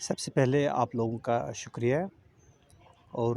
سب سے پہلے آپ لوگوں کا شکریہ اور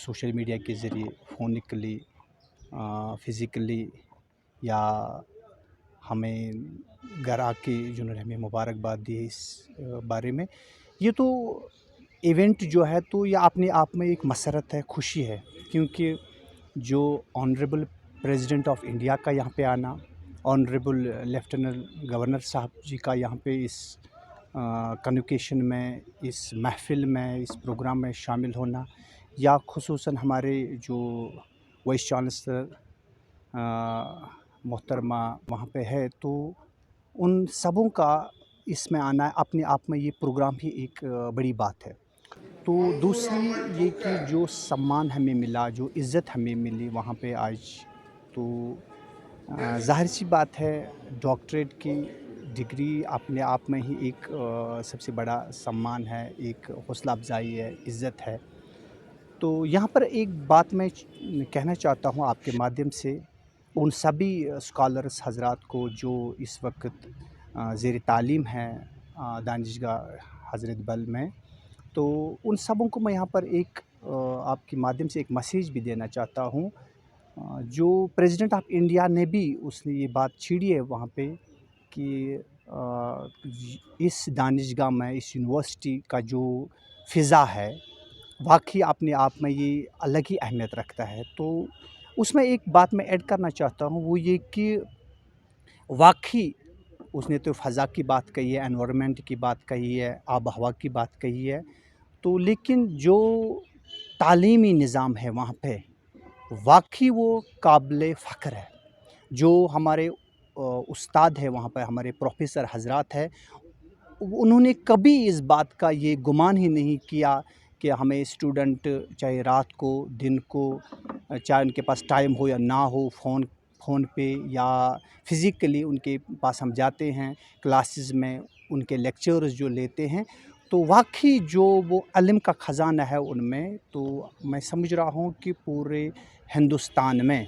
سوشل میڈیا کے ذریعے فونکلی فزیکلی یا ہمیں گھر آ کے جنہوں نے ہمیں مبارکباد دی ہے اس بارے میں. یہ تو ایونٹ جو ہے تو یہ اپنے آپ میں ایک مسرت ہے، خوشی ہے، کیونکہ جو آنریبل پریزیڈنٹ آف انڈیا کا یہاں پہ آنا، آنریبل لیفٹیننٹ گورنر صاحب جی کا یہاں پہ اس کنوکیشن میں، اس محفل میں، اس پروگرام میں شامل ہونا، یا خصوصاً ہمارے جو وائس چانسلر محترمہ وہاں پہ ہے، تو ان سبوں کا اس میں آنا اپنے آپ میں یہ پروگرام ہی ایک بڑی بات ہے. تو دوسری یہ کہ جو سمان ہمیں ملا، جو عزت ہمیں ملی وہاں پہ آج، تو ظاہر سی بات ہے ڈاکٹریٹ کی ڈگری اپنے آپ میں ہی ایک سب سے بڑا سمان ہے، ایک حوصلہ افزائی ہے، عزت ہے. تو یہاں پر ایک بات میں کہنا چاہتا ہوں آپ کے مادھیم سے ان سبھی اسکالرس حضرات کو جو اس وقت زیر تعلیم ہیں دانشگاہ حضرت بل میں. تو ان سبوں کو میں یہاں پر ایک آپ کے مادھیم سے ایک میسیج بھی دینا چاہتا ہوں. جو پریزیڈنٹ آف انڈیا نے بھی اس نے یہ بات چھیڑی ہے وہاں پہ کہ اس دانشگاہ میں، اس یونیورسٹی کا جو فضا ہے واقعی اپنے آپ میں یہ الگ ہی اہمیت رکھتا ہے. تو اس میں ایک بات میں ایڈ کرنا چاہتا ہوں، وہ یہ کہ واقعی اس نے تو فضا کی بات کہی ہے، انوائرمنٹ کی بات کہی ہے، آب و ہوا کی بات کہی ہے، تو لیکن جو تعلیمی نظام ہے وہاں پہ واقعی وہ قابل فخر ہے. جو ہمارے استاد ہے وہاں پہ، ہمارے پروفیسر حضرات ہیں، انہوں نے کبھی اس بات کا یہ گمان ہی نہیں کیا کہ ہمیں اسٹوڈنٹ چاہے رات کو، دن کو، چاہے ان کے پاس ٹائم ہو یا نہ ہو، فون پہ یا فزیکلی ان کے پاس ہم جاتے ہیں کلاسز میں، ان کے لیکچرز جو لیتے ہیں، تو واقعی جو وہ علم کا خزانہ ہے ان میں. تو میں سمجھ رہا ہوں کہ پورے ہندوستان میں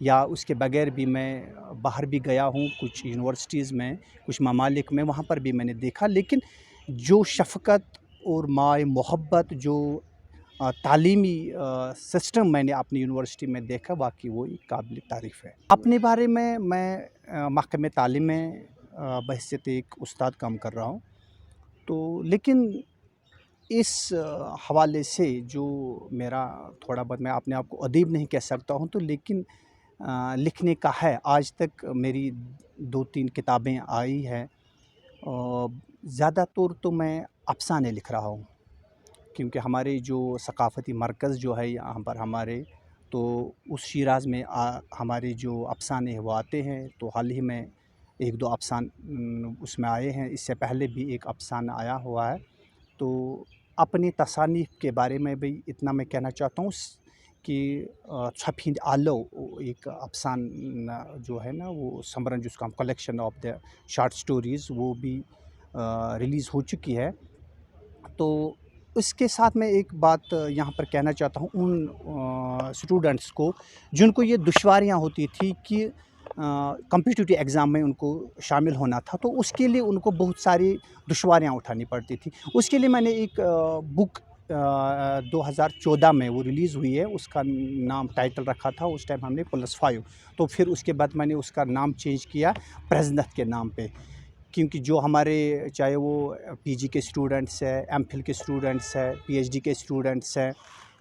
یا اس کے بغیر بھی میں باہر بھی گیا ہوں کچھ یونیورسٹیز میں، کچھ ممالک میں، وہاں پر بھی میں نے دیکھا، لیکن جو شفقت اور مائے محبت، جو تعلیمی سسٹم میں نے اپنی یونیورسٹی میں دیکھا، واقعی وہ ایک قابل تعریف ہے. اپنے بارے میں محکمہ تعلیم میں بحیثیت ایک استاد کام کر رہا ہوں. تو لیکن اس حوالے سے جو میرا تھوڑا بہت، میں اپنے آپ کو ادیب نہیں کہہ سکتا ہوں، تو لیکن لکھنے کا ہے. آج تک میری 2-3 کتابیں آئی ہیں. زیادہ طور تو میں افسانے لکھ رہا ہوں، کیونکہ ہمارے جو ثقافتی مرکز جو ہے یہاں پر ہمارے، تو اس شیراز میں ہمارے جو افسانے ہیں وہ آتے ہیں. تو حال ہی میں 1-2 افسانے اس میں آئے ہیں، اس سے پہلے بھی ایک افسانہ آیا ہوا ہے. تو اپنی تصانیف کے بارے میں بھی اتنا میں کہنا چاہتا ہوں کہ چھپیند آلو ایک افسانہ جو ہے نا، وہ سمرن جس کا collection of the short stories, وہ بھی ریلیز ہو چکی ہے. تو اس کے ساتھ میں ایک بات یہاں پر کہنا چاہتا ہوں ان اسٹوڈنٹس کو جن کو یہ دشواریاں ہوتی تھی کہ کمپیٹیٹیو ایگزام میں ان کو شامل ہونا تھا، تو اس کے لیے ان کو بہت ساری دشواریاں اٹھانی پڑتی تھی. اس کے لیے میں نے ایک بک 2014 میں وہ ریلیز ہوئی ہے، اس کا نام ٹائٹل رکھا تھا اس ٹائم ہم نے +5. تو پھر اس کے بعد میں نے اس کا نام چینج کیا پریزنت کے نام پہ، کیونکہ جو ہمارے چاہے وہ پی جی کے اسٹوڈنٹس ہیں، ایم فل کے اسٹوڈنٹس ہیں، پی ایچ ڈی کے اسٹوڈنٹس ہیں،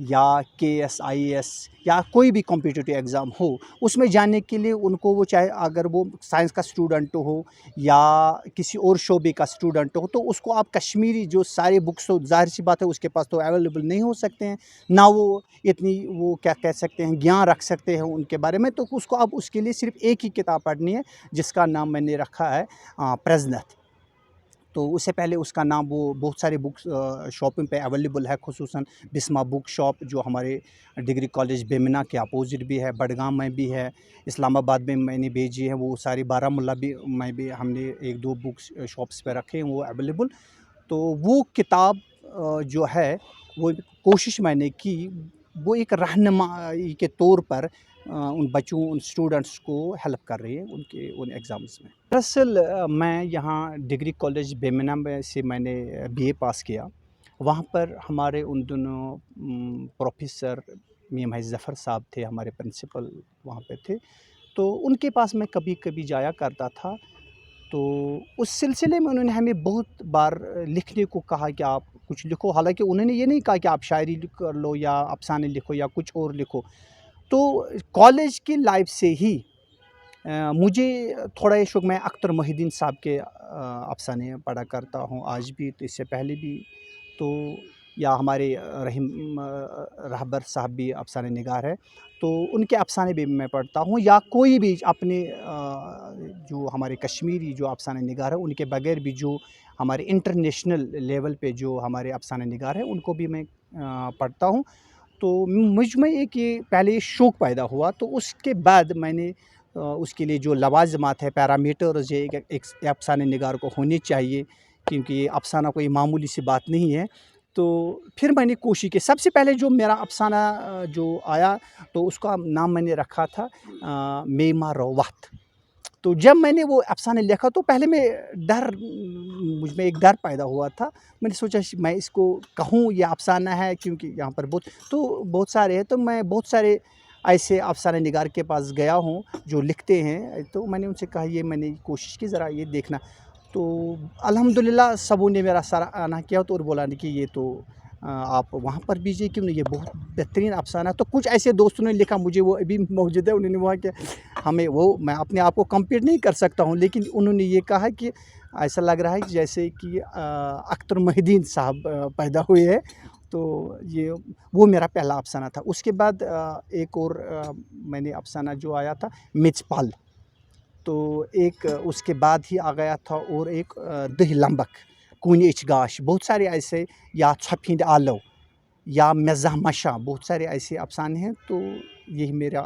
یا کے ایس آئی ایس یا کوئی بھی کمپیٹیٹیو ایگزام ہو، اس میں جانے کے لیے ان کو وہ چاہے اگر وہ سائنس کا اسٹوڈنٹ ہو یا کسی اور شعبے کا اسٹوڈنٹ ہو، تو اس کو آپ کشمیری جو سارے بکس ہو، ظاہر سی بات ہے اس کے پاس تو اویلیبل نہیں ہو سکتے ہیں، نہ وہ اتنی وہ کیا کہہ سکتے ہیں گیان رکھ سکتے ہیں ان کے بارے میں. تو اس کو اب اس کے لیے صرف ایک ہی کتاب پڑھنی ہے جس کا نام میں نے رکھا ہے پریزنت. تو اس سے پہلے اس کا نام وہ بہت سارے بکس شاپنگ پہ اویلیبل ہے، خصوصاً بسما بک شاپ جو ہمارے ڈگری کالج بیمنا کے اپوزٹ بھی ہے، بڈگام میں بھی ہے، اسلام آباد میں نے بھیجی ہے، وہ ساری بارہمولہ بھی میں بھی ہم نے 1-2 بکس شاپس پہ رکھے ہیں وہ اویلیبل. تو وہ کتاب جو ہے وہ کوشش میں نے کی وہ ایک رہنمائی کے طور پر ان بچوں ان اسٹوڈنٹس کو ہیلپ کر رہی ہے ان ایگزامس میں. دراصل میں یہاں ڈگری کالج بیمنا میں سے میں نے BA پاس کیا. وہاں پر ہمارے ان دنوں پروفیسر میاں محمد ظفر صاحب تھے, ہمارے پرنسپل وہاں پہ تھے. تو ان کے پاس میں کبھی کبھی جایا کرتا تھا. تو اس سلسلے میں انہوں نے ہمیں بہت بار لکھنے کو کہا کہ آپ کچھ لکھو. حالانکہ انہوں نے یہ نہیں کہا کہ آپ شاعری کر لو یا افسانے لکھو یا کچھ اور لکھو. تو کالج کی لائف سے ہی مجھے تھوڑا یہ شوق, میں اختر محی الدین صاحب کے افسانے پڑھا کرتا ہوں آج بھی, تو اس سے پہلے بھی. تو یا ہمارے رحیم رہبر صاحب بھی افسانے نگار ہے, تو ان کے افسانے بھی میں پڑھتا ہوں. یا کوئی بھی اپنے جو ہمارے کشمیری جو افسانے نگار ہیں ان کے بغیر بھی جو ہمارے انٹرنیشنل لیول پہ جو ہمارے افسانے نگار ہیں ان کو بھی میں پڑھتا ہوں. تو مجھ میں ایک یہ پہلے شوق پیدا ہوا, تو اس کے بعد میں نے اس کے لیے جو لوازمات ہے, پیرامیٹرز ایک افسانے نگار کو ہونے چاہیے, کیونکہ یہ افسانہ کوئی معمولی سی بات نہیں ہے. تو پھر میں نے کوشش کی. سب سے پہلے جو میرا افسانہ جو آیا تو اس کا نام میں نے رکھا تھا میما روات. تو جب میں نے وہ افسانہ لکھا تو پہلے مجھ میں ایک ڈر پیدا ہوا تھا. میں نے سوچا میں اس کو کہوں یہ افسانہ ہے, کیونکہ یہاں پر بہت سارے ہیں. تو میں بہت سارے ایسے افسانہ نگار کے پاس گیا ہوں جو لکھتے ہیں. تو میں نے ان سے کہا یہ میں نے کوشش کی, ذرا یہ دیکھنا. تو الحمدللہ سبوں نے میرا سراہنا کیا تو اور بولا کہ یہ تو آپ وہاں پر بھیجیے, کیوں نہیں, یہ بہت بہترین افسانہ. تو کچھ ایسے دوستوں نے لکھا, مجھے وہ ابھی موجود ہے. انہوں نے کہا کہ میں اپنے آپ کو کمپیٹ نہیں کر سکتا ہوں, لیکن انہوں نے یہ کہا کہ ایسا لگ رہا ہے جیسے کہ اختر محی الدین صاحب پیدا ہوئے ہیں. تو وہ میرا پہلا افسانہ تھا. اس کے بعد ایک اور میں نے افسانہ جو آیا تھا مچ پال. تو ایک اس کے بعد ہی آ گیا تھا اور ایک دہ لمبک کون اچ گاش. بہت سارے ایسے, یا چھپیند آلو یا مزاح مشاں, بہت سارے ایسے افسانے ہیں. تو یہی میرا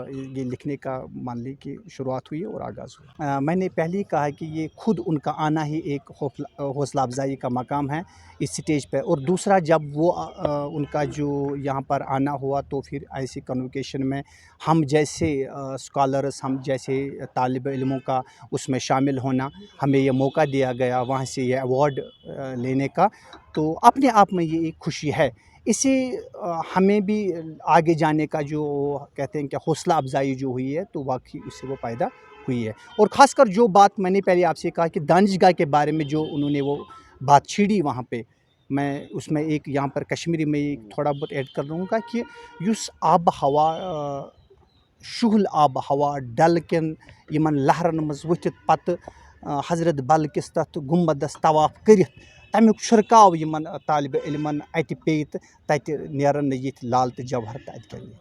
یہ لکھنے کا مان لی کہ شروعات ہوئی اور آغاز ہوا. میں نے پہلے ہی کہا کہ یہ خود ان کا آنا ہی ایک حوصلہ افزائی کا مقام ہے اس سٹیج پہ. اور دوسرا جب وہ ان کا جو یہاں پر آنا ہوا تو پھر ایسی کنوکیشن میں ہم جیسے اسکالرس, ہم جیسے طالب علموں کا اس میں شامل ہونا, ہمیں یہ موقع دیا گیا وہاں سے یہ ایوارڈ لینے کا. تو اپنے آپ میں یہ ایک خوشی ہے. اسے ہمیں بھی آگے جانے کا جو کہتے ہیں کہ حوصلہ افزائی جو ہوئی ہے, تو واقعی اس سے وہ پیدا ہوئی ہے. اور خاص کر جو بات میں نے پہلے آپ سے کہا کہ دانشگاہ کے بارے میں جو انہوں نے وہ بات چھیڑی وہاں پہ, میں اس میں ایک یہاں پر کشمیری میں ایک تھوڑا بہت ایڈ کر لوں گا کہ یس آب ہوا شہل آب ہوا ڈل کن یمن لہرن مز ؤتھِتھ پتہ حضرت بل کس تتھ گنبدس طواف کرتھ, تمیُک چھرکاو یمن طالب علمن اتہِ پیٚیہِ تہٕ تتہِ نیرن نہٕ یِتھ لال تہٕ جوہر تہٕ اتہِ کیٛاہ نیرِ.